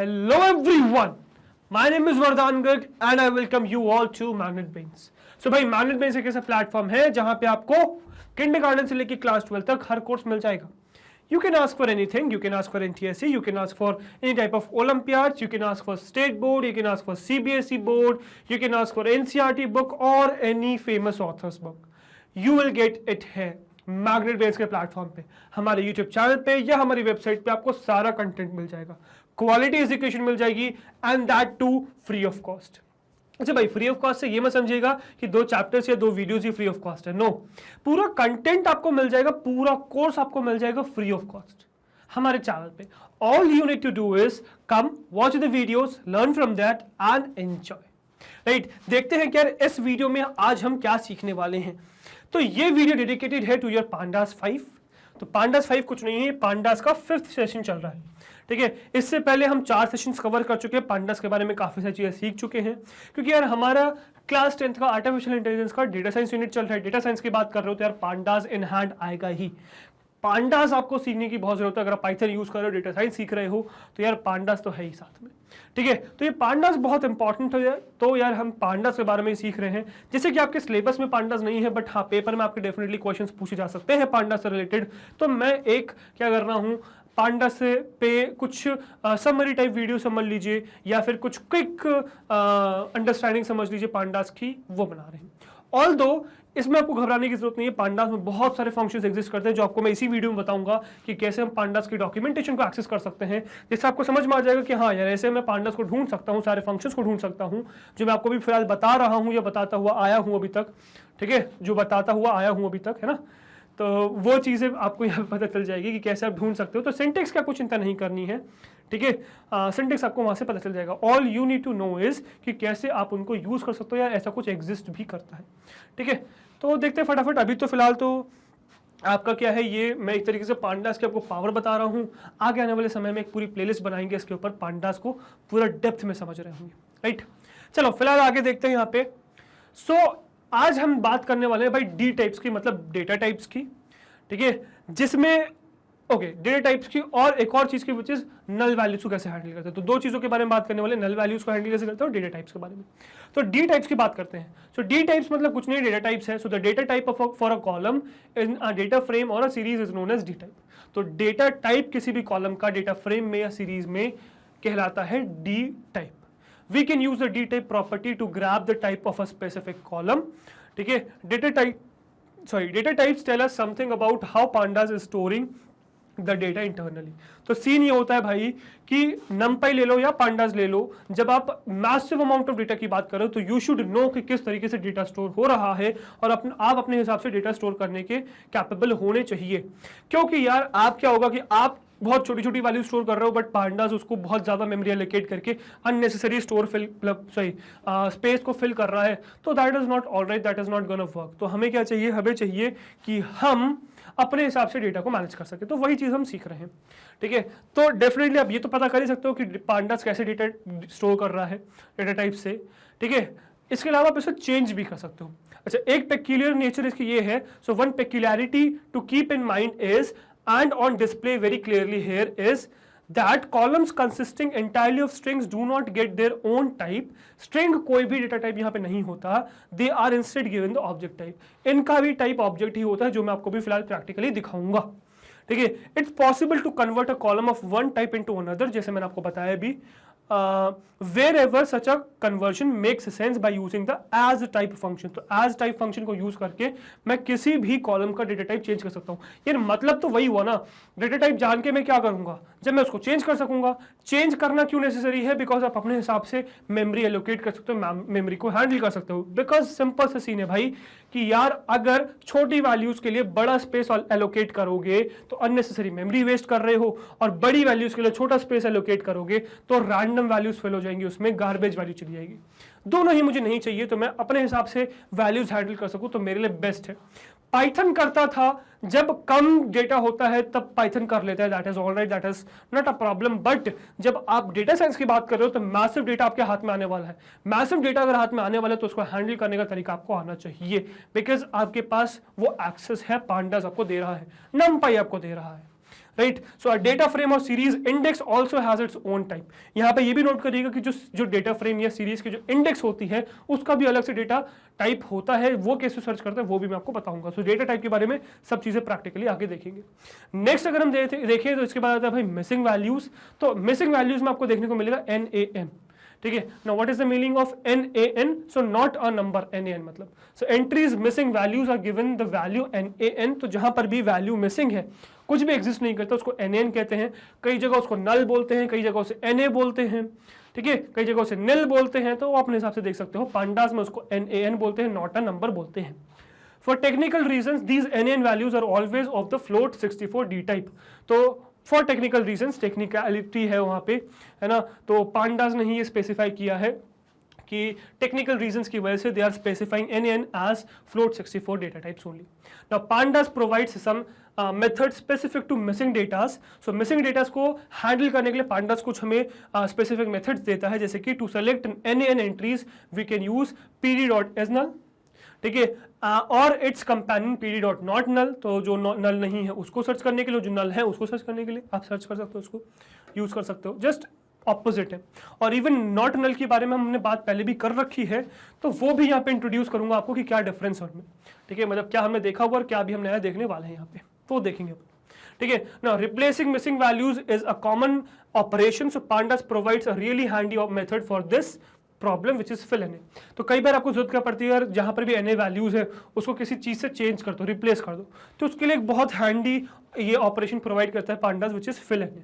Hello everyone, my name is Vardhan Garg and I welcome you all to Magnet Brains. So भाई Magnet Brains एक ऐसा platform है जहां पे आपको किंडरगार्टन से लेकर क्लास 12 तक हर कोर्स मिल जाएगा. You can ask for anything, you can ask for NTSC, you can ask for any type of Olympiads, you can ask for state board, you can ask for CBSE board, you can ask for NCERT book or any famous author's book. You will get it here. Magnet brains के platform पे, हमारे YouTube channel पे या हमारी website पे आपको सारा content मिल जाएगा, क्वालिटी एजुकेशन मिल जाएगी and that too free of cost. अच्छा भाई, फ्री ऑफ कॉस्ट से ये मत समझिएगा कि 2 चैप्टर्स या 2 वीडियोस ही फ्री ऑफ कॉस्ट है. नो, पूरा कंटेंट आपको मिल जाएगा, पूरा कोर्स आपको मिल जाएगा फ्री ऑफ कॉस्ट हमारे चैनल पे. All you need to do is come watch the videos, learn from that and enjoy. Right, देखते हैं कि यार इस वीडियो में आज हम क्या सीखने वाले हैं. तो ये वीडियो डेडिकेटेड है टू योर पांडास 5. तो पांडास 5 कुछ नहीं है, पांडास का 5th सेशन चल रहा है. ठीक है, इससे पहले हम 4 सेशंस कवर कर चुके हैं, पांडास के बारे में काफी सारी चीजें सीख चुके हैं. क्योंकि यार हमारा क्लास 10th का आर्टिफिशियल इंटेलिजेंस का डेटा साइंस यूनिट चल रहा है, डेटा साइंस की बात कर रहे हो तो यार पांडास इन हैंड आएगा ही. पांडास आपको सीखने की बहुत जरूरत है. अगर आप पाइथन यूज कर रहे हो, डेटा साइंस सीख रहे हो तो यार पांडास तो है ही साथ में. ठीक है, तो ये पांडास बहुत इंपॉर्टेंट है. तो यार हम पांडास के बारे में सीख रहे हैं. जैसे कि आपके सिलेबस में पांडास नहीं है, बट हाँ पेपर में आपके डेफिनेटली क्वेश्चंस पूछे जा सकते हैं पांडास से रिलेटेड. तो मैं एक क्या कर रहा हूँ, पांडास पे कुछ समरी टाइप वीडियो समझ लीजिए या फिर कुछ क्विक अंडरस्टैंडिंग समझ लीजिए पांडास की, वो बना रहे हैं. ऑल्दो इसमें आपको घबराने की जरूरत नहीं है. पांडास में बहुत सारे फंक्शंस एग्जिस्ट करते हैं जो आपको मैं इसी वीडियो में बताऊंगा कि कैसे हम पांडास की डॉक्यूमेंटेशन को एक्सेस कर सकते हैं, जिससे आपको समझ में आ जाएगा कि हाँ यार ऐसे मैं पांडास को ढूंढ सकता हूँ, सारे फंक्शंस को ढूंढ सकता हूँ जो मैं आपको भी फिलहाल बता रहा हूँ या बताता हुआ आया हूँ अभी तक. ठीक है, जो बताता हुआ आया हूँ अभी तक, है ना. तो वो चीज़ें आपको यहाँ पता चल जाएगी कि कैसे आप ढूंढ सकते हो. तो सिंटेक्स का कुछ चिंता नहीं करनी है. ठीक है, सिंटेक्स आपको वहाँ से पता चल जाएगा. All you need to know is कि कैसे आप उनको यूज़ कर सकते हो या ऐसा कुछ एग्जिस्ट भी करता है. ठीक है, तो देखते हैं फटाफट. अभी तो फिलहाल तो आपका क्या है, ये मैं एक तरीके से पांडास के आपको पावर बता रहा हूँ. आगे आने वाले समय में एक पूरी प्लेलिस्ट बनाएंगे इसके ऊपर, पांडास को पूरा डेप्थ में समझ रहे होंगे. राइट, चलो फिलहाल आगे देखते हैं यहाँ पे. सो आज हम बात करने वाले हैं भाई डी टाइप्स की, मतलब डेटा टाइप्स की. ठीक है, जिसमें ओके डेटा टाइप्स की और एक और चीज की विच इज नल वैल्यूज को कैसे हैंडल करते हैं. तो 2 चीजों के बारे में बात करने वाले, नल वैल्यूज को हैंडल कैसे करते हैं और डेटा टाइप्स के बारे में. तो डी टाइप्स की बात करते हैं. सो डी टाइप्स मतलब कुछ नहीं, डेटा टाइप्स है. So the data type for a column in a data frame और a series is known as dtype. तो डेटा टाइप किसी भी कॉलम का डेटा फ्रेम में या सीरीज में कहलाता है D type. We can use the D type property to grab the type of a specific column. ठीक है, data types tell us something about how pandas is storing the data internally. तो scene ये होता है भाई कि numpy ले लो या pandas ले लो, जब आप massive amount of data की बात कर रहे हो तो you should know कि किस तरीके से डेटा स्टोर हो रहा है और आप अपने हिसाब से डेटा स्टोर करने के कैपेबल होने चाहिए. क्योंकि यार आप क्या होगा कि आप बहुत छोटी छोटी वैल्यू स्टोर कर रहे हो, बट पांडास उसको बहुत ज्यादा मेमोरी एलोकेट करके अननेसेसरी स्पेस को फिल कर रहा है. तो that is not alright, that is not gonna work. तो हमें क्या चाहिए, हमें चाहिए कि हम अपने हिसाब से डेटा को मैनेज कर सके. तो वही चीज हम सीख रहे हैं. ठीक है, तो डेफिनेटली आप ये तो पता कर ही सकते हो कि पांडास कैसे डेटा स्टोर कर रहा है डेटा टाइप से. ठीक है, इसके अलावा आप इसे चेंज भी कर सकते हो. अच्छा, एक पेक्यूलियर नेचर इसकी ये है. So one peculiarity to keep in mind is and on display very clearly here is that columns consisting entirely of strings do not get their own type. string कोई भी डेटा टाइप यहाँ पे नहीं होता, they are instead given the object type. इनका भी type object ही होता है, जो मैं आपको भी फिलहाल प्रैक्टिकली दिखाऊंगा. ठीक है, it's possible to convert a column of one type into another, जैसे मैंने आपको बताया भी. wherever such a conversion makes sense by using the as type function. तो as type function को यूज करके मैं किसी भी कॉलम का डेटा टाइप चेंज कर सकता हूँ. यार मतलब तो वही हुआ ना, डेटा टाइप जान के मैं क्या करूंगा, जब मैं उसको चेंज कर सकूंगा. चेंज करना क्यों नेसेसरी है, बिकॉज आप अपने हिसाब से मेमोरी एलोकेट कर सकते हो, मेमोरी को हैंडल कर सकते हो. बिकॉज सिंपल सा सीन है भाई कि यार अगर छोटी वैल्यूज के लिए बड़ा स्पेस एलोकेट करोगे तो अननेसेसरी मेमोरी वेस्ट कर रहे हो, और बड़ी वैल्यूज के लिए छोटा स्पेस एलोकेट करोगे तो रैंडम वैल्यूज फिल हो जाएंगी, उसमें गार्बेज वैल्यू चली जाएगी. दोनों ही मुझे नहीं चाहिए. तो मैं अपने हिसाब से वैल्यूज हैंडल कर सकूं तो मेरे लिए बेस्ट है. पाइथन करता था, जब कम डेटा होता है तब पाइथन कर लेता है, that is alright, that is not a problem. But जब आप डेटा साइंस की बात कर रहे हो तो मैसिव डेटा आपके हाथ में आने वाला है. मैसिव डेटा अगर हाथ में आने वाला है तो उसको हैंडल करने का तरीका आपको आना चाहिए, बिकॉज आपके पास वो एक्सेस है, पांडास आपको दे रहा है, नमपाई आपको दे रहा है. Right. So a data frame और series index also has its own type. यहाँ पे ये भी नोट करिएगा कि जो डेटा फ्रेम या सीरीज की जो इंडेक्स होती है उसका भी अलग से डेटा टाइप होता है, वो कैसे सर्च करते हैं वो भी मैं आपको बताऊंगा। सो डेटा टाइप के बारे में सब चीजें प्रैक्टिकली आगे देखेंगे। नेक्स्ट अगर हम देखें तो इसके बाद आता है भाई मिसिंग वैल्यूज। तो मिसिंग वैल्यूज में आपको देखने को मिलेगा NaN, ठीक है। Now what is the meaning of NaN? So not a number, NaN मतलब so entries missing values are given the value NaN। तो जहां पर भी वैल्यू मिसिंग है, कुछ भी एग्जिस्ट नहीं करता, उसको NaN कहते हैं। कई जगह उसको नल बोलते हैं, कई जगह उसे Na बोलते हैं, ठीक है, कई जगह उसे निल बोलते हैं। तो अपने हिसाब से देख सकते हो, पांडास में उसको NaN बोलते हैं, नॉट अ नंबर बोलते हैं। For technical reasons, these NaN values are always of the float 64D type। तो फॉर टेक्निकल रीजंस, टेक्निकलिटी है वहां पे, है ना, तो पांडास ने ही ये स्पेसिफाई किया है कि टेक्निकल रीजंस की वजह से they are specifying NaN as float 64 data types only। Now pandas provides some method specific to missing datas। So missing datas को हैंडल करने के लिए pandas कुछ हमें स्पेसिफिक मेथड्स देता है, जैसे कि to select NaN entries we can use pd.asNull, ठीक है, और इट्स कंपेनियन pd.notNull। तो जो नल नहीं है उसको सर्च करने के लिए, जो नल है उसको सर्च करने के लिए आप सर्च कर सकते हो, उसको यूज कर सकते हो, जस्ट ऑपोजिट है। और इवन नॉट नल के बारे में हमने बात पहले भी कर रखी है, तो वो भी यहाँ पे इंट्रोड्यूस करूंगा आपको कि क्या डिफरेंस है उनमें, ठीक है, मतलब क्या हमने देखा हुआ और क्या भी हम नया देखने वाले हैं यहाँ पे, तो देखेंगे, ठीक है। Now replacing missing values is a common operation. So pandas provides a really handy method for this problem which is fill Na। तो कई बार आपको जरूरत क्या पड़ती है, जहां पर भी Na वैल्यूज है उसको किसी चीज से चेंज कर दो, रिप्लेस कर दो, तो उसके लिए एक बहुत हैंडी ये ऑपरेशन प्रोवाइड करता है pandas, which is fill Na।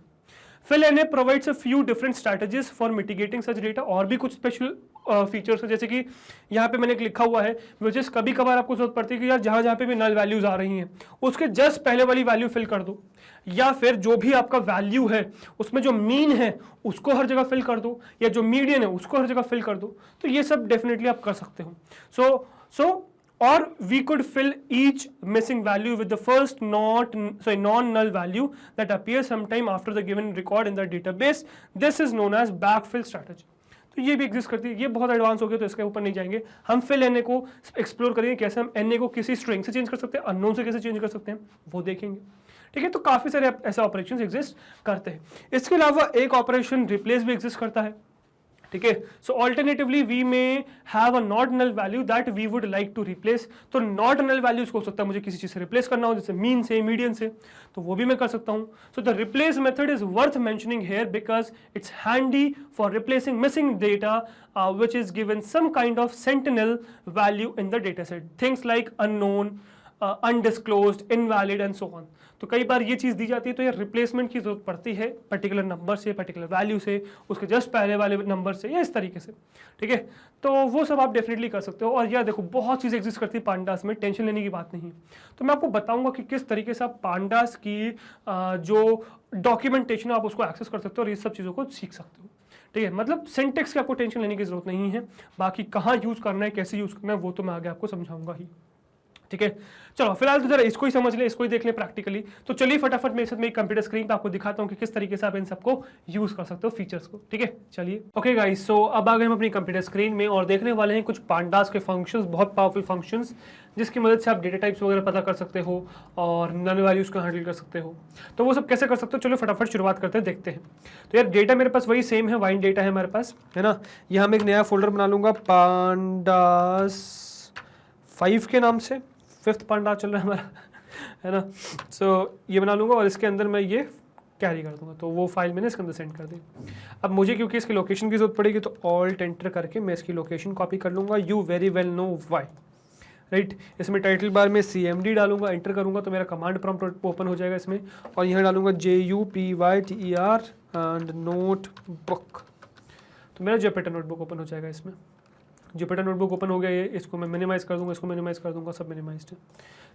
Fill Na provides a few different strategies for mitigating such data. और भी कुछ स्पेशल फीचर्स है, जैसे कि यहाँ पे मैंने एक लिखा हुआ है, विच इज कभी कभार आपको जरूरत पड़ती है कि यार जहां जहां पे भी नल वैल्यूज आ रही हैं उसके जस्ट पहले वाली वैल्यू फिल कर दो, या फिर जो भी आपका वैल्यू है उसमें जो मीन है उसको हर जगह फिल कर दो, या जो मीडियन है उसको हर जगह फिल कर दो। तो ये सब डेफिनेटली आप कर सकते हो। Or we could fill each missing value with the first non-null value that appears sometime after the given record in the database। This is known as backfill strategy। तो ये भी एग्जिस्ट करती है, ये बहुत एडवांस हो गया तो इसके ऊपर नहीं जाएंगे हम। फिल Na को एक्सप्लोर करेंगे, कैसे हम Na को किसी स्ट्रिंग से चेंज कर सकते हैं, अननोन से कैसे चेंज कर सकते हैं, वो देखेंगे, ठीक है। तो काफी सारे ऐसे ऑपरेशंस एग्जिस्ट करते हैं। इसके अलावा एक ऑपरेशन रिप्लेस भी एग्जिस्ट करता है, ठीक है। So alternatively we may have a not null value that we would like to replace. तो नॉट नल वैल्यूज को हो सकता है मुझे किसी चीज से रिप्लेस करना हो, जैसे मीन से, मीडियन से, तो वो भी मैं कर सकता हूं। So the replace method is worth mentioning here because it's handy for replacing missing data which is given some kind of sentinel value in the data set, things like unknown, undisclosed, invalid and so on। तो कई बार ये चीज दी जाती है, तो ये replacement की जरूरत पड़ती है पर्टिकुलर नंबर से, पर्टिकुलर वैल्यू से, उसके जस्ट पहले वाले नंबर से, या इस तरीके से, ठीक है। तो वो सब आप डेफिनेटली कर सकते हो। और यार देखो बहुत चीज़ एग्जिस्ट करती है पांडास में, टेंशन लेने की बात नहीं। तो मैं आपको बताऊंगा कि किस तरीके से आप पांडास की जो डॉक्यूमेंटेशन आप उसको एक्सेस कर सकते हो और ये सब चीज़ों को सीख सकते हो, ठीक है। मतलब सिंटेक्स की आपको टेंशन लेने की जरूरत नहीं है, बाकी कहाँ यूज करना है, कैसे यूज करना है, वो तो मैं आगे आपको समझाऊंगा ही, ठीक है। चलो फिलहाल तो जरा इसको ही समझ ले, इसको ही देख ले प्रैक्टिकली। तो चलिए फटाफट मेरे साथ मेरी कंप्यूटर स्क्रीन पे आपको दिखाता हूँ कि किस तरीके से आप इन सबको यूज कर सकते हो, फीचर्स को, ठीक है। चलिए ओके गाइस, सो अब आ गए हम अपनी कंप्यूटर स्क्रीन में और देखने वाले हैं कुछ पांडास के फंक्शंस, बहुत पावरफुल फंक्शंस, जिसकी मदद से आप डेटा टाइप्स वगैरह पता कर सकते हो और नल वैल्यूज को हैंडल कर सकते हो। तो वो सब कैसे कर सकते हो, चलो फटाफट शुरुआत करते हैं, देखते हैं। तो यार डेटा मेरे पास वही सेम है, वाइन डेटा है हमारे पास, है ना। यहाँ मैं एक नया फोल्डर बना लूंगा पांडास 5 के नाम से, 5th पांडा चल रहा है हमारा, है ना। सो ये बना लूंगा और इसके अंदर मैं ये कैरी कर दूंगा, तो वो फाइल मैंने इसके अंदर सेंड कर दी। अब मुझे क्योंकि इसकी लोकेशन की जरूरत पड़ेगी तो ऑल्ट एंटर करके मैं इसकी लोकेशन कॉपी कर लूंगा, you very well know why, right. इसमें टाइटल बार में CMD डालूंगा, एंटर करूंगा तो मेरा कमांड प्रॉम्प्ट ओपन हो जाएगा इसमें, और यहाँ डालूंगा JUPYTER एंड नोटबुक, तो मेरा जुपिटर नोटबुक ओपन हो जाएगा इसमें। जुपिटर नोटबुक ओपन हो गया ये, इसको मैं मिनिमाइज कर दूंगा, इसको मिनिमाइज कर दूंगा, सब मिनिमाइज्ड है,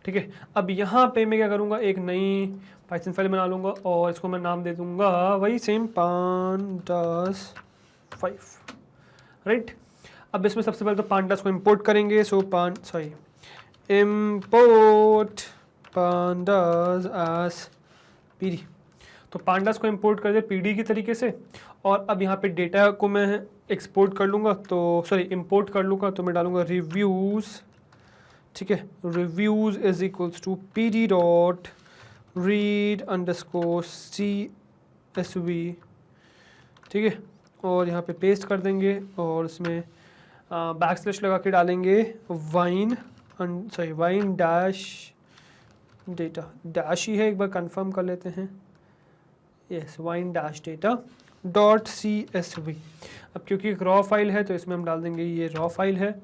ठीक है। अब यहाँ पे मैं क्या करूँगा, एक नई पाइथन फाइल बना लूँगा और इसको मैं नाम दे दूँगा वही सेम pandas 5, राइट। अब इसमें सबसे पहले तो pandas को इंपोर्ट करेंगे, सो import pandas as PD। तो pandas को इंपोर्ट कर दे PD की तरीके से, और अब यहाँ पे डेटा को मैं एक्सपोर्ट कर लूँगा, तो सॉरी इंपोर्ट कर लूँगा, तो मैं डालूँगा रिव्यूज़, ठीक है। Reviews is equals to PD dot read underscore CSV, ठीक है, और यहाँ पे पेस्ट कर देंगे और इसमें बैकस्लैश लगा के डालेंगे वाइन डैश डेटा, डैश ही है, एक बार कंफर्म कर लेते हैं, yes wine dash data dot CSV। अब क्योंकि एक रॉ फाइल है तो इसमें हम डाल देंगे ये रॉ फाइल है,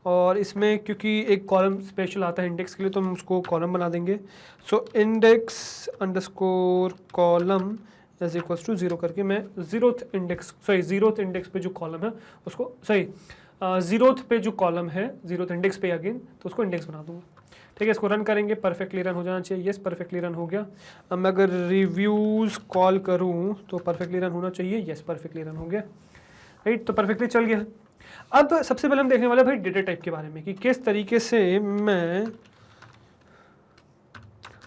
और इसमें क्योंकि एक कॉलम स्पेशल आता है इंडेक्स के लिए तो हम उसको कॉलम बना देंगे। So index underscore column is equals to 0 करके मैं जीरोथ इंडेक्स पे जो कॉलम है उसको जीरोथ पे जो कॉलम है जीरोथ इंडेक्स पे अगेन तो उसको इंडेक्स बना दूंगा, ठीक है। इसको रन करेंगे, परफेक्टली रन हो जाना चाहिए, यस परफेक्टली रन हो गया। अब मैं अगर रिव्यूज़ कॉल करूँ तो परफेक्टली रन होना चाहिए, यस परफेक्टली रन हो गया, राइट, तो परफेक्टली चल गया। अब सबसे पहले हम देखने वाले भाई डेटा टाइप के बारे में कि किस तरीके से मैं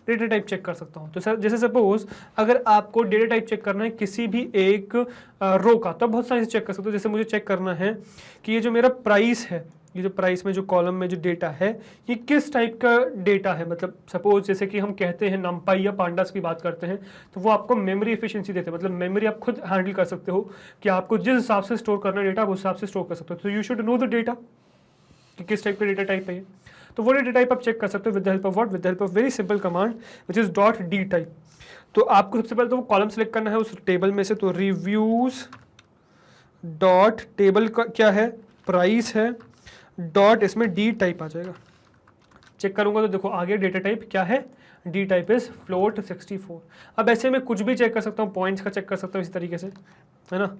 डेटा टाइप चेक कर सकता हूँ। तो सर जैसे सपोज अगर आपको डेटा टाइप चेक करना है किसी भी एक रो का, तो बहुत सारे चेक कर सकते हो। जैसे मुझे चेक करना है कि ये जो मेरा प्राइस है, ये जो प्राइस में जो कॉलम में जो डेटा है ये किस टाइप का डेटा है, मतलब सपोज जैसे कि हम कहते हैं नमपाई या पांडास की बात करते हैं तो वो आपको मेमोरी एफिशिएंसी देते हैं, मतलब मेमोरी आप खुद हैंडल कर सकते हो कि आपको जिस हिसाब से स्टोर करना है डेटा उस हिसाब से स्टोर कर सकते हो। तो you should know the data कि किस टाइप का डेटा टाइप है। तो वो डेटा टाइप आप चेक कर सकते हो with the help of what, with the help of very simple command which is dot D type. तो आपको सबसे पहले तो वो कॉलम सेलेक्ट करना है उस टेबल में से, तो रिव्यूज डॉट टेबल का क्या है प्राइस है डॉट इसमें डी टाइप आ जाएगा। चेक करूंगा तो देखो आगे डेटा टाइप क्या है, डी टाइप इज फ्लोट 64। अब ऐसे में कुछ भी चेक कर सकता हूँ, पॉइंट्स का चेक कर सकता हूँ इसी तरीके से, है ना,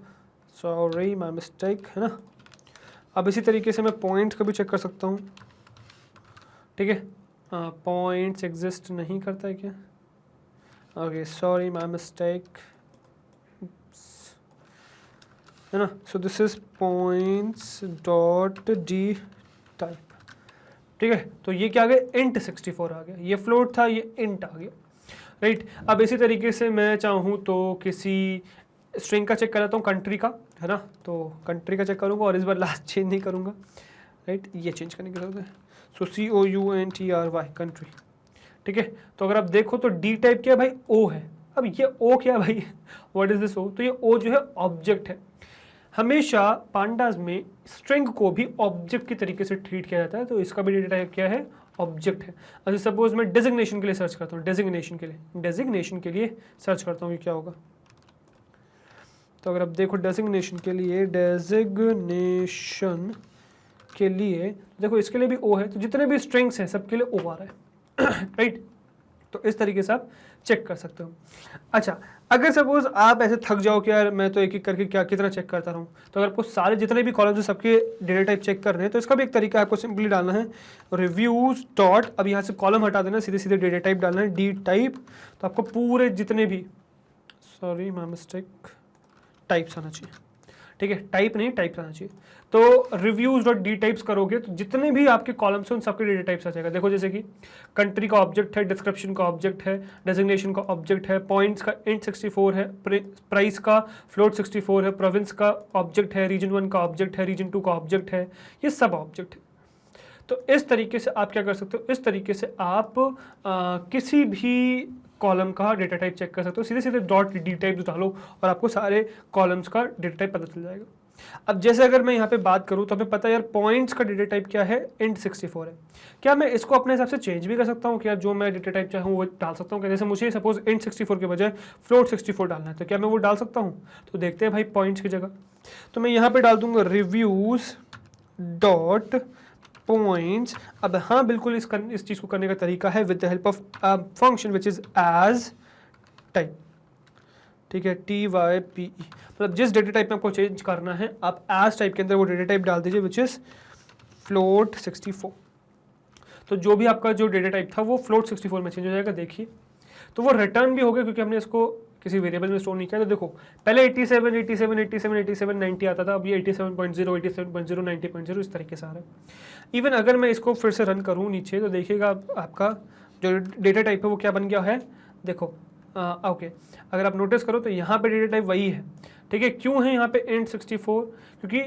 सॉरी माय मिस्टेक, है ना। अब इसी तरीके से मैं पॉइंट्स का भी चेक कर सकता हूँ, ठीक है, पॉइंट्स एग्जिस्ट नहीं करता है क्या, ओके सॉरी माय मिस्टेक, है ना। So this is points dot D type, ठीक है। तो ये क्या आ गया, इंट 64 आ गया, ये फ्लोट था ये इंट आ गया, राइट। अब इसी तरीके से मैं चाहूँ तो किसी स्ट्रिंग का चेक कर लेता हूँ, कंट्री का, है ना, तो कंट्री का चेक करूँगा और इस बार लास्ट चेंज नहीं करूँगा, राइट, ये चेंज करने की जरूरत है। सो COUNTRY कंट्री, ठीक है। तो अगर आप देखो तो डी टाइप क्या है भाई, ओ है। अब ये ओ क्या है भाई, व्हाट इज दिस ओ, तो ये ओ जो है ऑब्जेक्ट है। हमेशा पांडास में स्ट्रिंग को भी ऑब्जेक्ट की तरीके से ट्रीट किया जाता है, तो इसका भी डेटा टाइप क्या है, ऑब्जेक्ट है। अच्छा सपोज मैं डेजिग्नेशन के लिए सर्च करता हूँ, डेजिग्नेशन के लिए सर्च करता हूँ, ये क्या होगा। तो अगर आप देखो डेजिग्नेशन के लिए देखो इसके लिए भी ओ है, तो जितने भी स्ट्रिंग्स हैं सबके लिए ओ आ रहा है राइट। तो इस तरीके से आप चेक कर सकते हो। अच्छा अगर सपोज आप ऐसे थक जाओ कि यार मैं तो एक एक करके क्या कितना चेक करता रहूँ, तो अगर आपको सारे जितने भी कॉलम्स हैं सबके डेटा टाइप चेक कर रहे हैं तो इसका भी एक तरीका है, आपको सिंपली डालना है रिव्यूज डॉट, अब यहाँ से कॉलम हटा देना, सीधे सीधे डेटा टाइप डालना है डी टाइप। तो आपको पूरे जितने भी, सॉरी माय मिस्टेक, टाइप्स आना चाहिए, ठीक है, टाइप नहीं टाइप्स आना चाहिए। तो रिव्यूज डॉट डी टाइप्स करोगे तो जितने भी आपके कॉलम्स हैं उन सबके डेटा टाइप्स आ जाएगा। देखो जैसे कि कंट्री का ऑब्जेक्ट है, डिस्क्रिप्शन का ऑब्जेक्ट है, डेजिग्नेशन का ऑब्जेक्ट है, पॉइंट्स का इंट 64 है, प्राइस का फ्लोट 64 है, प्रोविंस का ऑब्जेक्ट है, रीजन 1 का ऑब्जेक्ट है, रीजन 2 का ऑब्जेक्ट है, ये सब ऑब्जेक्ट है। तो इस तरीके से आप क्या कर सकते हो, इस तरीके से आप किसी भी कॉलम का डेटा टाइप चेक कर सकते हो, सीधे सीधे डॉट डी टाइप डालो और आपको सारे कॉलम्स का डेटा टाइप पता चल जाएगा। अब जैसे अगर मैं यहाँ पे बात करूँ तो हमें पता है यार पॉइंट्स का डेटा टाइप क्या है, इंट 64 है। क्या मैं इसको अपने हिसाब से चेंज भी कर सकता हूँ, क्या जो मैं डेटा टाइप चाहूँ वो डाल सकता हूँ क्या? जैसे मुझे सपोज इंट 64 के बजाय फ्लोट 64 डालना है तो क्या मैं वो डाल सकता हूँ? तो देखते हैं भाई पॉइंट्स की जगह, तो मैं यहाँ पे डाल दूंगा रिव्यूज डॉट पॉइंट्स। अब हाँ बिल्कुल इस चीज़ को करने का तरीका है with the help of function which is as type, ठीक है, TYPE, मतलब जिस डेटा टाइप में आपको चेंज करना है आप एज टाइप के अंदर वो डेटा टाइप डाल दीजिए विच इज फ्लोट 64। तो जो भी आपका जो डेटा टाइप था वो फ्लोट 64 में चेंज हो जाएगा। देखिए तो वो रिटर्न भी हो गया क्योंकि हमने इसको किसी वेरिएबल में स्टोर नहीं किया। तो देखो पहले 87, 87, 87, 87, 90 आता था, अब ये 87.0, 87.0, 90.0 इस तरीके से आ रहा है। इवन अगर मैं इसको फिर से रन करूँ नीचे तो देखिएगा आपका जो डेटा टाइप है वो क्या बन गया है, देखो ओके अगर आप नोटिस करो तो यहाँ पे डेटा टाइप वही है, ठीक है। क्यों है यहाँ पे इंट 64? क्योंकि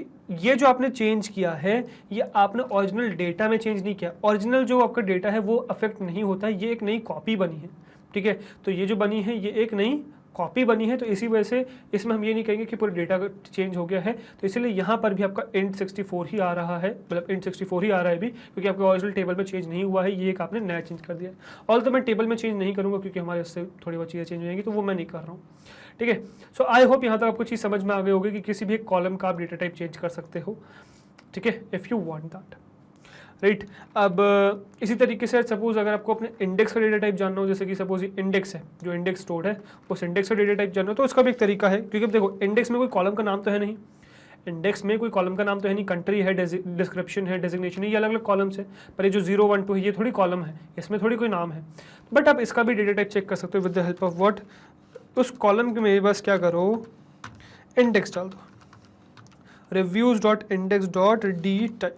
ये जो आपने चेंज किया है ये आपने ओरिजिनल डेटा में चेंज नहीं किया। ओरिजिनल जो आपका डेटा है वो अफेक्ट नहीं होता है, ये एक नई कॉपी बनी है, ठीक है। तो ये जो बनी है ये एक नई कॉपी बनी है, तो इसी वजह से इसमें हम ये नहीं कहेंगे कि पूरा डेटा चेंज हो गया है। तो इसीलिए यहाँ पर भी आपका int 64 ही आ रहा है, मतलब int 64 ही आ रहा है भी, क्योंकि आपके ओरिजिनल टेबल में चेंज नहीं हुआ है, ये एक आपने नया चेंज कर दिया है। और तो मैं टेबल में चेंज नहीं करूँगा क्योंकि हमारे इससे थोड़ी बहुत चीज़ें चेंज हो जाएंगी, तो वो मैं नहीं कर रहा हूँ, ठीक है। सो आई होप यहाँ तक आपको चीज़ समझ में आ गई होगी कि किसी भी एक कॉलम का आप डेटा टाइप चेंज कर सकते हो, ठीक है, if you want that, right. अब इसी तरीके से सपोज अगर आपको अपने इंडेक्स का डेटा टाइप जानना हो, जैसे कि सपोज ये इंडेक्स है, जो इंडेक्स स्टोर्ड है उस इंडेक्स का डेटा टाइप जानना हो, तो उसका भी एक तरीका है, क्योंकि अब देखो इंडेक्स में कोई कॉलम का नाम तो है नहीं, इंडेक्स में कोई कॉलम का नाम तो है नहीं, कंट्री है, डिस्क्रिप्शन है, डेजिग्नेशन है, ये अलग अलग कॉलम्स है, पर ये जो 0 1 2 है ये थोड़ी कॉलम है, इसमें थोड़ी कोई नाम है। बट आप इसका भी डेटा टाइप चेक कर सकते हो with the help of what, उस कॉलम में बस क्या करो, इंडेक्स डाल दो, reviews.index.d टाइप,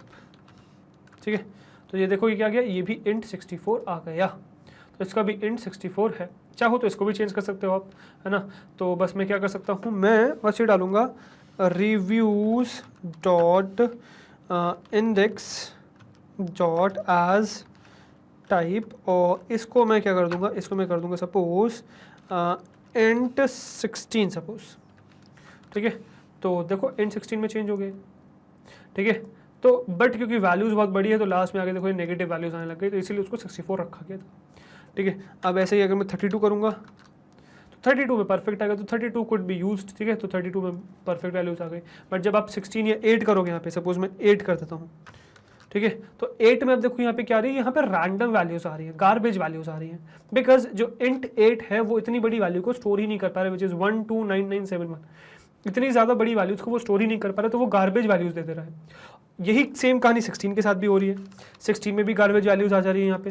ठीक है। तो ये देखो ये क्या गया, ये भी int 64 आ गया, तो इसका भी int 64 है। चाहो तो इसको भी चेंज कर सकते हो आप, है ना। तो बस मैं क्या कर सकता हूँ, मैं बस ये डालूंगा reviews.index.as टाइप, और इसको मैं क्या कर दूंगा, इसको मैं कर दूंगा सपोज int 16 सपोज, ठीक है। तो देखो int 16 में चेंज हो गए, ठीक है। तो बट क्योंकि वैल्यूज़ बहुत बड़ी है तो लास्ट में आगे देखो ये नेगेटिव वैल्यूज़ आने लग गई, तो इसीलिए उसको 64 रखा गया था, ठीक है। अब ऐसे ही अगर मैं 32 करूँगा तो 32 में परफेक्ट आएगा, तो 32 कुड बी यूज्ड, ठीक है। तो 32 में परफेक्ट वैल्यूज़ आ गई। बट जब आप 16 या 8 करोगे, यहाँ पे सपोज मैं 8 कर देता हूँ, ठीक है, तो 8 में अब देखो यहाँ पे क्या आ रही है, यहाँ पे रैंडम वैल्यूज़ आ रही है, गार्बेज वैल्यूज़ आ रही हैं, बिकॉज जो int 8 है वो इतनी बड़ी वैल्यू को स्टोर ही नहीं कर पा रहा है, विच इज़ 129971, इतनी ज़्यादा बड़ी वैल्यूज़ को वो स्टोर ही नहीं कर पा रहा, तो वो गार्बेज वैल्यूज़ दे रहा है। यही सेम कहानी 16 के साथ भी हो रही है, 16 में भी गार्बेज वैल्यूज़ आ जा रही है यहाँ पे,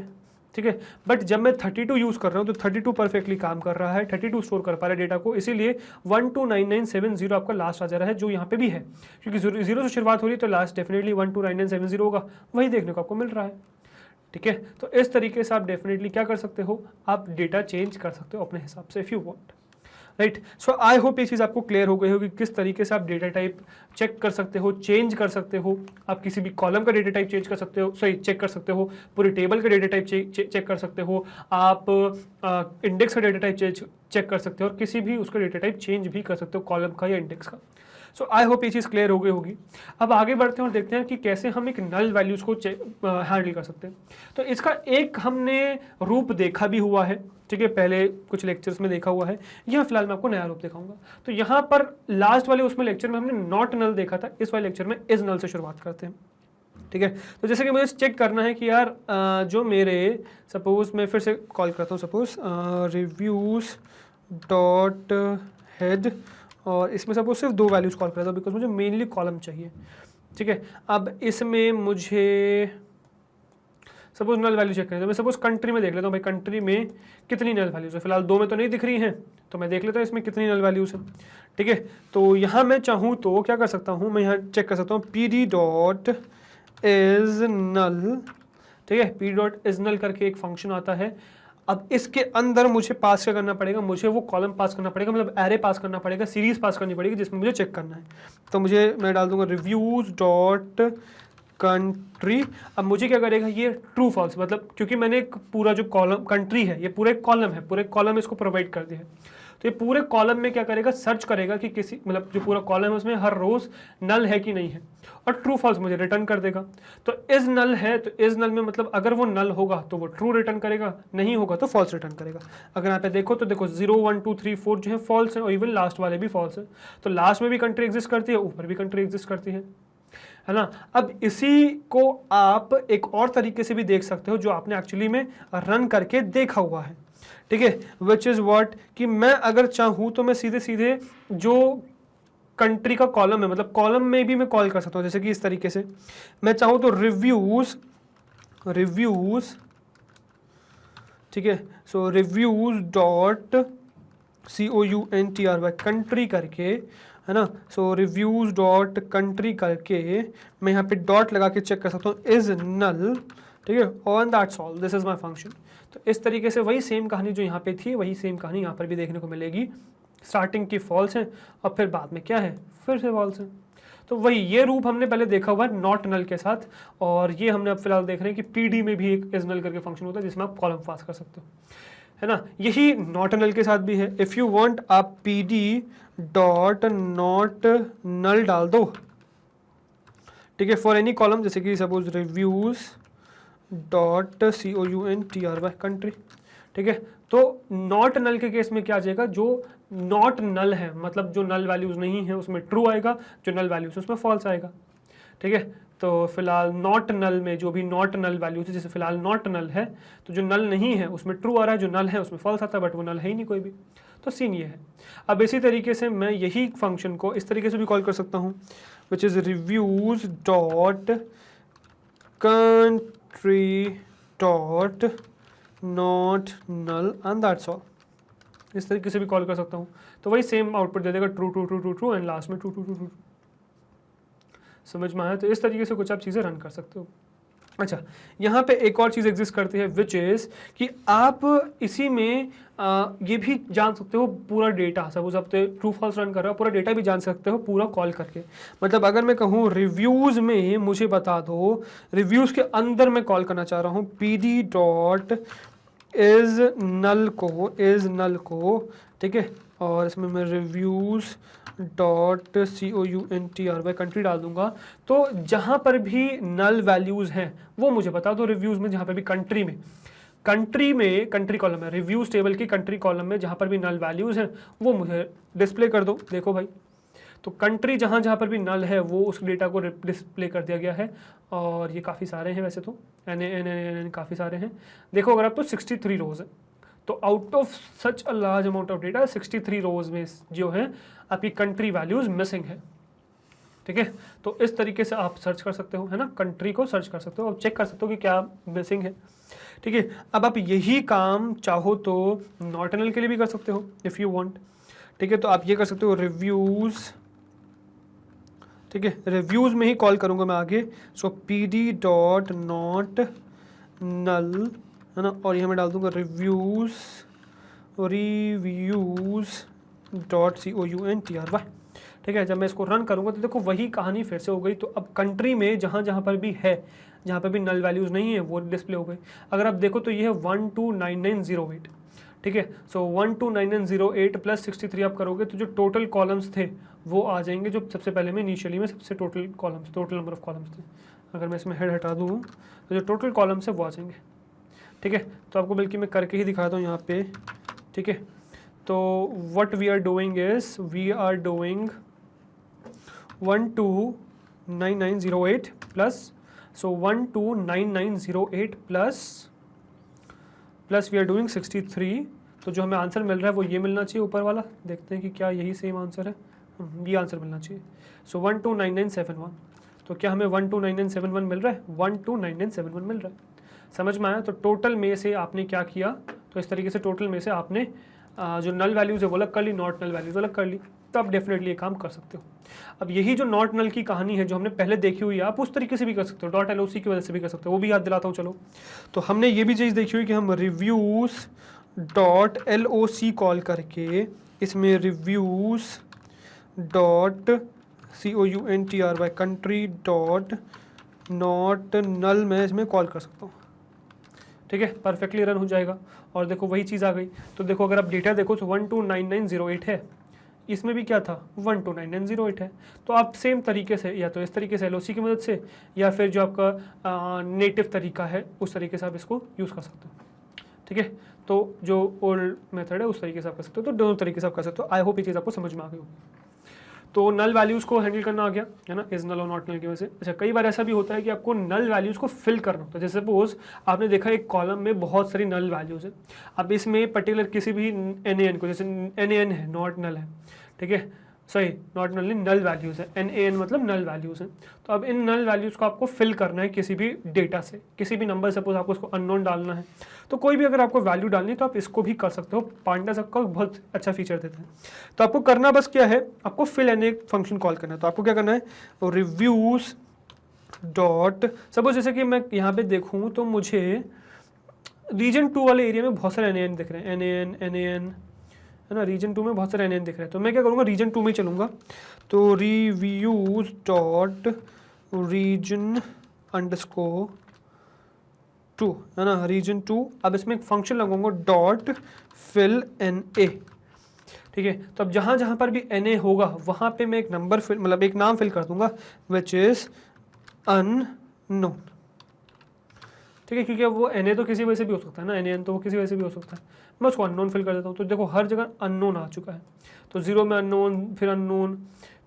ठीक है। बट जब मैं 32 यूज़ कर रहा हूँ तो 32 परफेक्टली काम कर रहा है, 32 स्टोर कर पा रहा है डेटा को, इसीलिए 129970 आपका लास्ट आ जा रहा है, जो यहाँ पे भी है, क्योंकि 0 से शुरुआत हो रही है तो लास्ट डेफिनेटली 129970 होगा, वही देखने को आपको मिल रहा है, ठीक है। तो इस तरीके से आप डेफिनेटली क्या कर सकते हो, आप डेटा चेंज कर सकते हो अपने हिसाब से, if you want, right. So I hope ये चीज़ आपको क्लियर हो गई होगी किस तरीके से आप डेटा टाइप चेक कर सकते हो, चेंज कर सकते हो। आप किसी भी कॉलम का डेटा टाइप चेंज कर सकते हो, सॉरी चेक कर सकते हो, पूरे टेबल का डेटा टाइप चेक कर सकते हो, आप इंडेक्स का डेटा टाइप चेक कर सकते हो, और किसी भी उसका डेटा टाइप चेंज भी कर सकते हो, कॉलम का या इंडेक्स का। सो आई होप ये चीज़ क्लियर हो गई होगी। अब आगे बढ़ते हैं और देखते हैं कि कैसे हम एक नल वैल्यूज़ को हैंडल कर सकते हैं। तो इसका एक हमने रूप देखा भी हुआ है, ठीक है, पहले कुछ लेक्चर्स में देखा हुआ है, यहाँ फिलहाल मैं आपको नया रूप दिखाऊंगा। तो यहाँ पर लास्ट वाले उसमें लेक्चर में हमने नॉट नल देखा था, इस वाले लेक्चर में इज नल से शुरुआत करते हैं, ठीक है। तो जैसे कि मुझे चेक करना है कि यार जो मेरे सपोज मैं फिर से कॉल करता हूँ, सपोज reviews.head, और इसमें सपोज सिर्फ 2 वैल्यूज़ कॉल करता हूँ बिकॉज मुझे मेनली कॉलम चाहिए, ठीक है। अब इसमें मुझे सपोज नल वैल्यू चेक करें, तो मैं सपोज कंट्री में देख लेता हूँ, भाई कंट्री में कितनी नल वैल्यूज़ है, फिलहाल 2 में तो नहीं दिख रही हैं, तो मैं देख लेता हूँ इसमें कितनी नल वैल्यूज़ हैं, ठीक है। तो यहाँ मैं चाहूँ तो क्या कर सकता हूँ, मैं यहाँ चेक कर सकता हूँ pd.isNull, ठीक है, pd.isNull करके एक फंक्शन आता है। अब इसके अंदर मुझे पास क्या करना पड़ेगा, मुझे वो कॉलम पास करना पड़ेगा, मतलब एरे पास करना पड़ेगा, सीरीज पास करनी पड़ेगी जिसमें मुझे चेक करना है। तो मैं डाल दूंगा reviews.country। अब मुझे क्या करेगा, ये ट्रू फॉल्स, मतलब क्योंकि मैंने एक पूरा जो कॉलम कंट्री है, ये पूरा एक कॉलम है, पूरे कॉलम इसको प्रोवाइड कर दिया है, तो ये पूरे कॉलम में क्या करेगा, सर्च करेगा कि किसी, मतलब जो पूरा कॉलम है उसमें हर रोज नल है कि नहीं है, और ट्रू फॉल्स मुझे रिटर्न कर देगा। तो इज नल है, तो इज नल में मतलब अगर वो नल होगा तो वो ट्रू रिटर्न करेगा, नहीं होगा तो फॉल्स रिटर्न करेगा। अगर यहाँ पे देखो तो देखो 0 1 2 3 4 जो है फॉल्स है, और इवन लास्ट वाले भी फॉल्स है, तो लास्ट में भी कंट्री एग्जिस्ट करती है, ऊपर भी कंट्री एग्जिस्ट करती है ना। अब इसी को आप एक और तरीके से भी देख सकते हो जो आपने एक्चुअली में रन करके देखा हुआ है, ठीक है, विच इज व्हाट, कि मैं अगर चाहूँ तो मैं सीधे सीधे जो कंट्री का कॉलम है, मतलब कॉलम में भी मैं कॉल कर सकता हूँ, जैसे कि इस तरीके से मैं चाहूँ तो रिव्यूज, ठीक है, सो reviews.country कंट्री करके, है ना, सो reviews.country करके मैं यहाँ पे डॉट लगा के चेक कर सकता हूँ इज नल, ठीक है, on that's all, this is my function. तो इस तरीके से वही सेम कहानी जो यहाँ पे थी, वही सेम कहानी यहाँ पर भी देखने को मिलेगी। स्टार्टिंग की फॉल्स है और फिर बाद में क्या है, फिर से फॉल्स है। तो वही ये रूप हमने पहले देखा हुआ है नॉट नल के साथ, और ये हमने अब फिलहाल देख रहे हैं कि पीडी में भी एक इज नल करके फंक्शन होता है जिसमें आप कॉलम पास कर सकते हो, है ना। यही नॉट नल के साथ भी है। इफ़ यू वांट आप pd डॉट नॉट नल डाल दो, ठीक है, फॉर एनी कॉलम, जैसे कि suppose reviews dot COUNTRY country, ठीक है। तो नॉट नल के केस में क्या आ जाएगा, जो नॉट नल है मतलब जो नल वैल्यूज नहीं है उसमें ट्रू आएगा, जो नल वैल्यूज उसमें फॉल्स आएगा, ठीक है। तो फिलहाल नॉट नल में जो भी नॉट नल वैल्यूज है, जैसे फिलहाल नॉट नल है तो जो नल नहीं है उसमें ट्रू आ रहा है, जो नल है उसमें फॉल्स आता है, बट वो नल है ही नहीं कोई भी। तो सीन ये है। अब इसी तरीके से मैं यही फंक्शन को इस तरीके से भी कॉल कर सकता हूँ, which is reviews dot country dot not null and that's all. इस तरीके से भी कॉल कर सकता हूँ, तो वही सेम आउटपुट दे देगा, true true true true true and last में ट्रू ट्रू ट्रू ट्रू। समझ में आया? तो इस तरीके से कुछ आप चीज़ें रन कर सकते हो। अच्छा, यहाँ पे एक और चीज़ एग्जिस्ट करती है विच इज़ कि आप इसी में ये भी जान सकते हो पूरा डेटा। सपोज आप ट्रू फॉल्स रन कर रहे हो, पूरा डेटा भी जान सकते हो पूरा कॉल करके। मतलब अगर मैं कहूँ रिव्यूज़ में मुझे बता दो, रिव्यूज़ के अंदर मैं कॉल करना चाह रहा हूँ pd डॉट इज़ नल को, ठीक है, और इसमें मैं रिव्यूज़ डॉट COUNTRY कंट्री डाल दूंगा। तो जहाँ पर भी नल वैल्यूज़ हैं वो मुझे बता दो रिव्यूज़ में, जहाँ पर भी कंट्री कॉलम है, रिव्यूज़ टेबल की कंट्री कॉलम में जहाँ पर भी नल वैल्यूज़ हैं वो मुझे डिस्प्ले कर दो। देखो भाई, तो कंट्री जहाँ जहाँ पर भी नल है वो उस डेटा को डिस्प्ले कर दिया गया है। और ये काफ़ी सारे हैं वैसे तो, एन काफ़ी सारे हैं। देखो अगर आप तो 63 रोज़ है, तो out of such a large amount of data 63 रोज़ में जो है आपकी कंट्री वैल्यूज़ मिसिंग है, ठीक है। तो इस तरीके से आप सर्च कर सकते हो, है ना, कंट्री को सर्च कर सकते हो, आप चेक कर सकते हो कि क्या मिसिंग है, ठीक है। अब आप यही काम चाहो तो नॉट नल के लिए भी कर सकते हो इफ़ यू वांट, ठीक है। तो आप ये कर सकते हो रिव्यूज़, ठीक है, रिव्यूज़ में ही कॉल करूँगा मैं आगे। सो pd डॉट नॉट नल, है ना, और यहाँ मैं डाल दूँगा रिव्यूज़ डॉट COUNTRY, ठीक है। जब मैं इसको रन करूँगा तो देखो वही कहानी फिर से हो गई। तो अब कंट्री में जहाँ जहाँ पर भी है, जहाँ पर भी नल वैल्यूज़ नहीं है वो डिस्प्ले हो गई। अगर आप देखो तो ये है 129908, ठीक है। सो 129908 प्लस 63 आप करोगे तो जो टोटल कॉलम्स थे वो आ जाएंगे, जो सबसे पहले में इनिशियली में सबसे टोटल नंबर ऑफ कॉलम्स थे। अगर मैं इसमें हेड हटा दूँ तो जो टोटल कॉलम्स है वो आ जाएंगे, ठीक है। तो आपको बल्कि मैं करके ही दिखाता हूँ यहाँ पे, ठीक है। तो what we are doing is we are doing 129908 plus, so 129908 plus we are doing 63। तो जो हमें आंसर मिल रहा है वो ये मिलना चाहिए ऊपर वाला। देखते हैं कि क्या यही सेम आंसर है, ये आंसर मिलना चाहिए। सो 129971। तो क्या हमें 129971 मिल रहा है? 129971 मिल रहा है। समझ में आया? तो टोटल में से आपने क्या किया, तो इस तरीके से टोटल में से आपने जो नल वैल्यूज़ है वो अलग कर ली, नॉट नल वैल्यूज़ अलग कर ली, तो आप डेफिनेटली ये काम कर सकते हो। अब यही जो नॉट नल की कहानी है जो हमने पहले देखी हुई है, आप उस तरीके से भी कर सकते हो, डॉट LOC की वजह से भी कर सकते हो, वो भी याद दिलाता हूँ। चलो, तो हमने ये भी चीज़ देखी हुई कि हम रिव्यूज़ डॉट LOC कॉल करके इसमें reviews dot COUNTRY country dot not null में इसमें कॉल कर सकता हूँ, ठीक है। परफेक्टली रन हो जाएगा। और देखो वही चीज़ आ गई। तो देखो अगर आप डेटा देखो तो 129908 है, इसमें भी क्या था 129908 है। तो आप सेम तरीके से या तो इस तरीके से LOC की मदद से या फिर जो आपका नेटिव तरीका है उस तरीके से आप इसको यूज़ कर सकते हो, ठीक है। तो जो ओल्ड मेथड है उस तरीके से आप कर सकते हो। तो दोनों तरीके से आप कर सकते हो। आई होप ये चीज़ आपको समझ में आ गई होगी। तो नल वैल्यूज़ को हैंडल करना आ गया, है ना, इज नल और नॉट नल की वजह से। अच्छा, कई बार ऐसा भी होता है कि आपको नल वैल्यूज़ को फिल करना होता है। जैसे सपोज आपने देखा एक कॉलम में बहुत सारी नल वैल्यूज़ है, अब इसमें पर्टिकुलर किसी भी NaN को, जैसे NaN है, नॉट नल है, ठीक है, सही, नॉट नल नल वैल्यूज़ है, NaN मतलब नल वैल्यूज़ हैं। तो अब इन नल वैल्यूज़ को आपको फिल करना है किसी भी डेटा से, किसी भी नंबर, सपोज आपको उसको अननोन डालना है, तो कोई भी अगर आपको वैल्यू डालनी है तो आप इसको भी कर सकते हो। पांडास का बहुत अच्छा फीचर देता है। तो आपको करना बस क्या है, आपको फिल एन एक फंक्शन कॉल करना है। तो आपको क्या करना है, रिव्यूज़ डॉट, सपोज जैसे कि मैं यहाँ पे देखूँ तो मुझे रीजन 2 वाले एरिया में बहुत सारे NaN दिख रहे हैं, NaN है ना, रीजन 2 में बहुत सारे NaN दिख रहे हैं। तो मैं क्या करूँगा, रीजन 2 में चलूँगा। तो रिव्यूज़ डॉट रीजन अंडरस्कोर 2 है ना, रीजन 2। अब इसमें एक फंक्शन लगाऊंगा डॉट फिल NA, ठीक है। तो अब जहाँ जहाँ पर भी NA होगा वहाँ पे मैं एक नंबर फिल मतलब एक नाम फिल कर दूंगा विच इज़ अननोन, ठीक है, क्योंकि वो NA तो किसी वजह से भी हो सकता है ना, NaN तो वो किसी वजह से भी हो सकता है। मैं उसको अननोन फिल कर देता हूँ। तो देखो हर जगह अननोन आ चुका है। तो 0 में अननोन, फिर अननोन,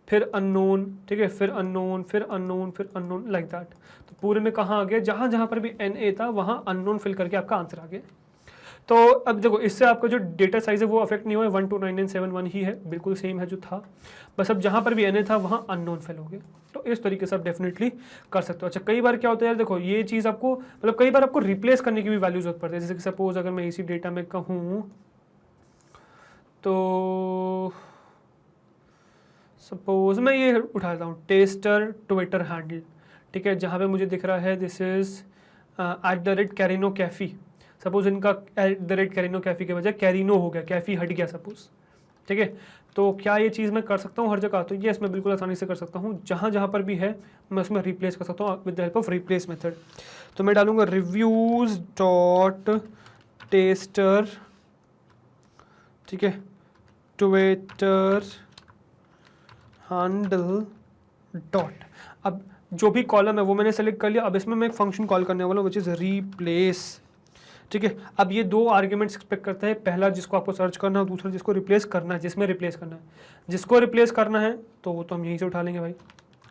फिर अननोन, ठीक है, फिर अननोन, फिर अननोन, फिर अननोन, लाइक दैट। तो पूरे में कहाँ आ गया, जहाँ जहाँ पर भी NA था वहाँ अननोन फिल करके आपका आंसर आ गया। तो अब देखो इससे आपका जो डेटा साइज है वो अफेक्ट नहीं हुआ है, 129971 ही है, बिल्कुल सेम है जो था, बस अब जहाँ पर भी NA था वहाँ अननोन फिल हो गया। तो इस तरीके से आप डेफिनेटली कर सकते हो। अच्छा कई बार क्या होता है यार, देखो ये चीज़ आपको मतलब कई बार आपको रिप्लेस करने की भी वैल्यू जरूरत पड़ती है। जैसे कि सपोज अगर मैं इसी डेटा में कहूँ तो सपोज मैं ये उठाता हूँ टेस्टर ट्विटर हैंडल, ठीक है, जहाँ पे मुझे दिख रहा है दिस इज़ @कैरिनो कैफ़ी। सपोज इनका @कैरिनो कैफ़ी के बजाय कैरिनो हो गया, कैफ़ी हट गया सपोज, ठीक है। तो क्या ये चीज़ मैं कर सकता हूँ हर जगह? तो यस, मैं बिल्कुल आसानी से कर सकता हूँ। जहाँ जहाँ पर भी है मैं उसमें रिप्लेस कर सकता हूँ with the help off replace method. तो मैं डालूंगा रिव्यूज़ डॉट टेस्टर, ठीक है, ट्विटर हैंडल डॉट, अब जो भी कॉलम है वो मैंने सेलेक्ट कर लिया। अब इसमें मैं एक फंक्शन कॉल करने वाला हूँ विच इज़ रिप्लेस, ठीक है। अब ये 2 आर्ग्यूमेंट्स एक्सपेक्ट करता है, पहला जिसको आपको सर्च करना है, दूसरा जिसको रिप्लेस करना है, जिसमें रिप्लेस करना है। जिसको रिप्लेस करना है तो वो तो हम यहीं से उठा लेंगे भाई,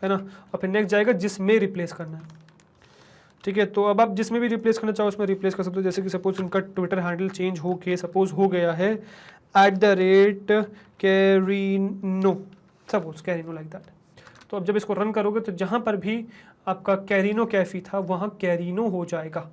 है ना, और फिर नेक्स्ट जाएगा जिसमें रिप्लेस करना है, ठीक है। तो अब आप जिसमें भी रिप्लेस करना चाहो उसमें रिप्लेस कर सकते हो। जैसे कि सपोज उनका ट्विटर हैंडल चेंज हो के सपोज हो गया है @कैरिनो, सपोज कैरिनो, लाइक दैट। तो अब जब इसको रन करोगे तो जहाँ पर भी आपका कैरिनो कैफ़ी था वहाँ कैरिनो हो जाएगा,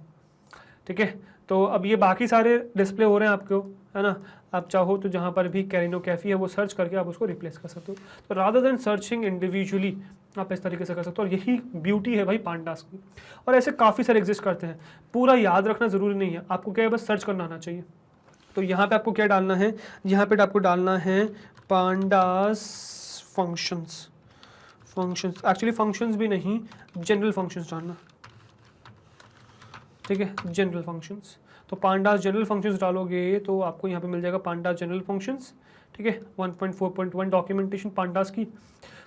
ठीक है। तो अब ये बाकी सारे डिस्प्ले हो रहे हैं आपको, है ना। आप चाहो तो जहाँ पर भी कैरिनो कैफ़ी है वो सर्च करके आप उसको रिप्लेस कर सकते हो। तो रादर देन सर्चिंग इंडिविजुअली आप इस तरीके से कर सकते हो, और यही ब्यूटी है भाई पांडास की। और ऐसे काफ़ी सारे एग्जिस्ट करते हैं, पूरा याद रखना ज़रूरी नहीं है, आपको क्या है बस सर्च करना आना चाहिए। तो यहाँ पे आपको क्या डालना है, यहाँ पे आपको डालना है पांडास फंक्शंस, एक्चुअली फंक्शंस भी नहीं, जनरल फंक्शंस डालना, ठीक है, जनरल फंक्शंस। तो पांडास जनरल फंक्शंस डालोगे तो आपको यहाँ पे मिल जाएगा पांडास जनरल फंक्शंस, ठीक है, 1.4.1 डॉक्यूमेंटेशन पांडास की।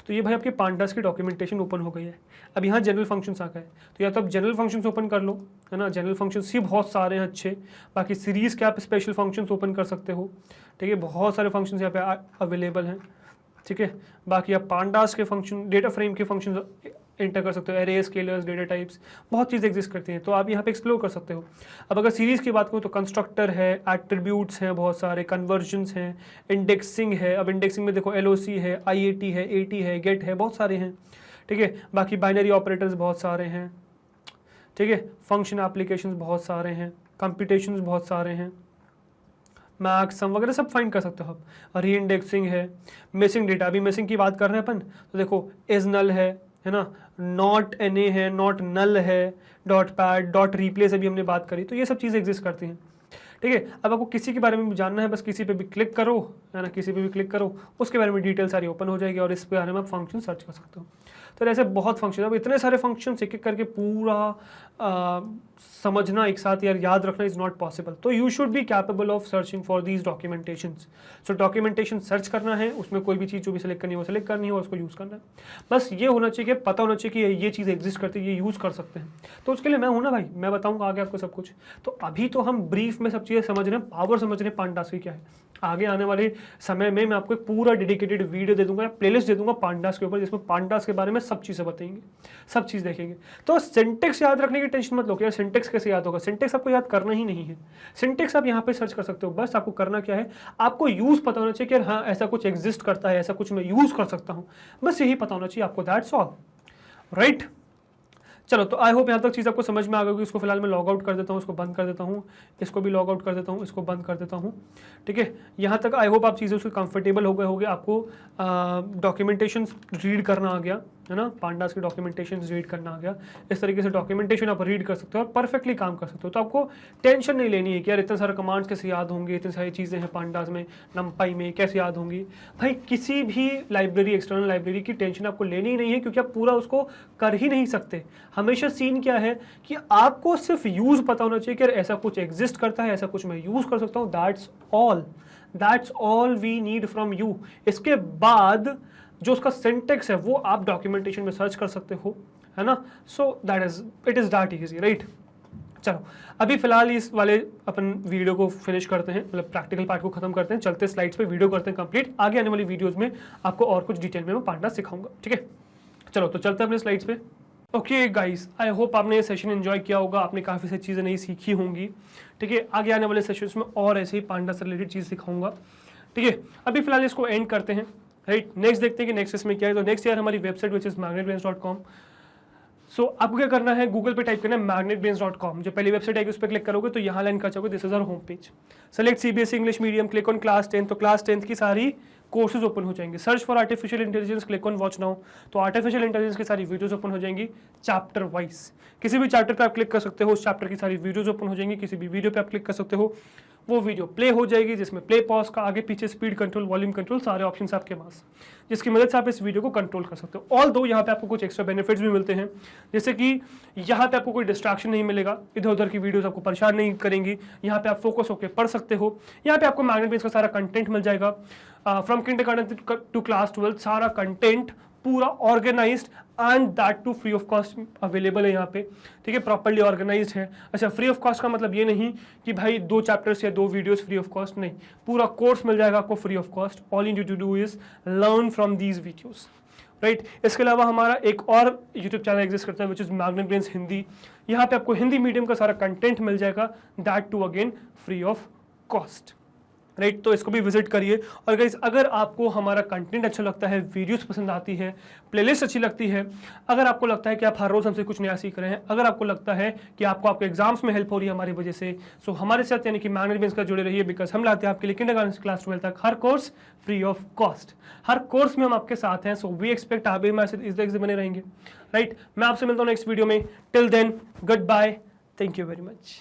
तो ये भाई आपके पांडास की डॉक्यूमेंटेशन ओपन हो गई है। अब यहाँ जनरल फंक्शंस आ गए, तो या तो आप जनरल फंक्शंस ओपन कर लो, है ना, जनरल फंक्शंस ही बहुत सारे हैं अच्छे। बाकी सीरीज़ के आप स्पेशल फंक्शंस ओपन कर सकते हो, ठीक है, बहुत सारे फंक्शंस यहाँ पे अवेलेबल हैं, ठीक है। बाकी आप पांडास के फंक्शन, डेटा फ्रेम के फंक्शन एंटर कर सकते हो, एरे, स्केलर्स, डेटा टाइप्स, बहुत चीज़ें एग्जिस्ट करती हैं, तो आप यहाँ पे एक्सप्लोर कर सकते हो। अब अगर सीरीज़ की बात करूँ तो कंस्ट्रक्टर है, एट्रीब्यूट्स हैं बहुत सारे, कन्वर्जन्स हैं, इंडेक्सिंग है। अब इंडेक्सिंग में देखो LOC है, IAT है, AT है, गेट है, बहुत सारे हैं, ठीक है। बाकी बाइनरी ऑपरेटर्स बहुत सारे हैं, ठीक है, फंक्शन एप्लीकेशंस बहुत सारे हैं, कंप्यूटेशंस बहुत सारे हैं, मैक्स सम वगैरह सब फाइंड कर सकते हो आप। री इंडेक्सिंग है, मिसिंग डेटा, अभी मिसिंग की बात कर रहे हैं अपन, तो देखो इज नल है ना, नॉट NA है, नॉट नल है, डॉट पैड, डॉट रिप्लेस अभी हमने बात करी, तो ये सब चीज़ें एग्जिस्ट करती हैं, ठीक है। अब आपको किसी के बारे में भी जानना है, बस किसी पे भी क्लिक करो, है ना, किसी पे भी क्लिक करो, उसके बारे में डिटेल सारी ओपन हो जाएगी और इस बारे में आप फंक्शन सर्च कर सकते हो। तो ऐसे बहुत फंक्शन, अब इतने सारे फंक्शन एक एक करके पूरा समझना एक साथ यार याद रखना इज़ नॉट पॉसिबल। तो you should be capable of searching for these documentations. So documentation search करना है, उसमें कोई भी चीज़ जो भी सिलेक्ट करनी है वो सिलेक्ट करनी है और उसको यूज़ करना है। बस ये होना चाहिए, पता होना चाहिए कि ये चीज़ एग्जिस्ट करती है, ये यूज़ कर सकते हैं। तो उसके लिए मैं हूँ ना भाई, मैं बताऊँगा आगे आपको सब कुछ। तो अभी तो हम ब्रीफ में सब चीज़ें समझ रहे हैं, पावर समझ रहे हैं पांडास की क्या है। आगे आने वाले समय में मैं आपको एक पूरा डेडिकेटेड वीडियो दे दूंगा, प्लेलिस्ट दे दूंगा पांडास के ऊपर, जिसमें पांडास के बारे में सब चीज़ें बताएंगे, सब चीज़ देखेंगे। तो सिंटेक्स याद रखने की टेंशन मत लो कि यार सिंटेक्स कैसे याद होगा, सिंटेक्स आपको याद करना ही नहीं है। सिंटेक्स आप यहाँ पे सर्च कर सकते हो, बस आपको करना क्या है, आपको यूज़ पता होना चाहिए कि हाँ ऐसा कुछ एग्जिस्ट करता है, ऐसा कुछ मैं यूज़ कर सकता हूँ, बस यही पता होना चाहिए आपको, दैट्स ऑल, राइट। चलो तो आई होप यहाँ तक चीज़ आपको समझ में आ गई होगी। इसको फिलहाल मैं लॉग आउट कर देता हूँ, इसको बंद कर देता हूँ, इसको भी लॉग आउट कर देता हूँ, इसको बंद कर देता हूँ, ठीक है। यहाँ तक आई होप आप चीज़ों से कंफर्टेबल हो गए होंगे, आपको डॉक्यूमेंटेशन रीड करना आ गया, है ना, पांडास की डॉक्यूमेंटेशन रीड करना आ गया। इस तरीके से डॉक्यूमेंटेशन आप रीड कर सकते हो और परफेक्टली काम कर सकते हो। तो आपको टेंशन नहीं लेनी है कि यार इतने सारे कमांड्स कैसे याद होंगे, इतनी सारी चीज़ें हैं पांडास में, नमपाई में, कैसे याद होंगी। भाई किसी भी लाइब्रेरी, एक्सटर्नल लाइब्रेरी की टेंशन आपको लेनी ही नहीं है, क्योंकि आप पूरा उसको कर ही नहीं सकते। हमेशा सीन क्या है कि आपको सिर्फ यूज़ पता होना चाहिए कि यार ऐसा कुछ एग्जिस्ट करता है, ऐसा कुछ मैं यूज़ कर सकता हूँ। That's all we need from you. इसके बाद जो उसका सिंटेक्स है वो आप डॉक्यूमेंटेशन में सर्च कर सकते हो, है ना। So it is that easy, right. चलो अभी फिलहाल इस वाले अपन वीडियो को फिनिश करते हैं, मतलब प्रैक्टिकल पार्ट को खत्म करते हैं, चलते स्लाइड्स पे वीडियो करते हैं कंप्लीट। आगे आने वाली वीडियोस में आपको और कुछ डिटेल में मैं पांडास सिखाऊंगा, ठीक है। चलो तो चलते हैं अपने स्लाइड्स पे। ओके गाइस, आई होप आपने ये सेशन एंजॉय किया होगा, आपने काफ़ी सारी चीज़ें नई सीखी होंगी, ठीक है। आगे आने वाले सेशंस में और ऐसे ही पांडास से रिलेटेड चीज़ सिखाऊंगा, ठीक है। अभी फिलहाल इसको एंड करते हैं, राइट। नेक्स्ट देखते हैं कि नेक्स्ट इसमें क्या है। तो नेक्स्ट यार हमारी वेबसाइट विच इज magnetbrains.com। सो आपको क्या करना है, गूगल पे टाइप करना है magnetbrains.com। जो पहली वेबसाइट आएगी उस पर क्लिक करोगे तो यहाँ लाइन कर जाओगे, this is our home page. Select CBSE English medium, click on class 10। तो क्लास 10 की सारी कोर्सेज ओपन हो जाएंगे। Search for artificial intelligence, click on watch now. तो आर्टिफिशियल इंटेलिजेंस की सारी वीडियोज ओपन हो जाएंगी चैप्टर वाइज। किसी भी चैप्टर पे आप क्लिक कर सकते हो, उस चैप्टर की सारी वीडियोज ओपन हो जाएंगी। किसी भी वीडियो पे आप क्लिक कर सकते हो, वो वीडियो प्ले हो जाएगी, जिसमें प्ले पॉज का, आगे पीछे, स्पीड कंट्रोल, वॉल्यूम कंट्रोल, सारे ऑप्शन आपके पास, जिसकी मदद से आप इस वीडियो को कंट्रोल कर सकते हो। ऑल दो यहाँ पे आपको कुछ एक्स्ट्रा बेनिफिट्स भी मिलते हैं, जैसे कि यहाँ पे आपको कोई डिस्ट्रैक्शन नहीं मिलेगा, इधर उधर की वीडियोस आपको परेशान नहीं करेंगी। यहाँ पे आप फोकस होकर पढ़ सकते हो। यहाँ पे आपको मैग्नेटब्रेन्स का सारा कंटेंट मिल जाएगा, फ्रॉम किंडरगार्टन टू क्लास 12, सारा कंटेंट पूरा organised and that too free of cost available है यहाँ पे, ठीक है। प्रॉपर्ली ऑर्गेनाइज्ड है। अच्छा, फ्री ऑफ कॉस्ट का मतलब ये नहीं कि भाई 2 चैप्टर्स या 2 वीडियोस फ्री ऑफ कॉस्ट, नहीं, पूरा कोर्स मिल जाएगा आपको free of cost. All you need to do is learn from these videos, right. इसके अलावा हमारा एक और यूट्यूब चैनल एग्जिस्ट करता है विच इज मैग्नेटब्रेन्स हिंदी। यहाँ पे आपको हिंदी मीडियम का सारा कंटेंट मिल जाएगा, that too again free of cost, right. तो इसको भी विजिट करिए। और गाइस, अगर आपको हमारा कंटेंट अच्छा लगता है, वीडियोस पसंद आती है, प्लेलिस्ट अच्छी लगती है, अगर आपको लगता है कि आप हर रोज हमसे कुछ नया सीख रहे हैं, अगर आपको लगता है कि आपको आपके एग्जाम्स में हेल्प हो रही है हमारी वजह से, सो हमारे साथ यानी कि मैग्नेटब्रेन्स का जुड़े रहिए, बिकॉज हम लाते हैं आपके लिए किंडरगार्टन से क्लास 12 तक हर कोर्स फ्री ऑफ कॉस्ट। हर कोर्स में हम आपके साथ हैं, सो वी एक्सपेक्ट आप भी हमारे साथ इस तरह से बने रहेंगे, राइट। मैं आपसे मिलता हूँ नेक्स्ट वीडियो में। Till then, good bye, thank you very much.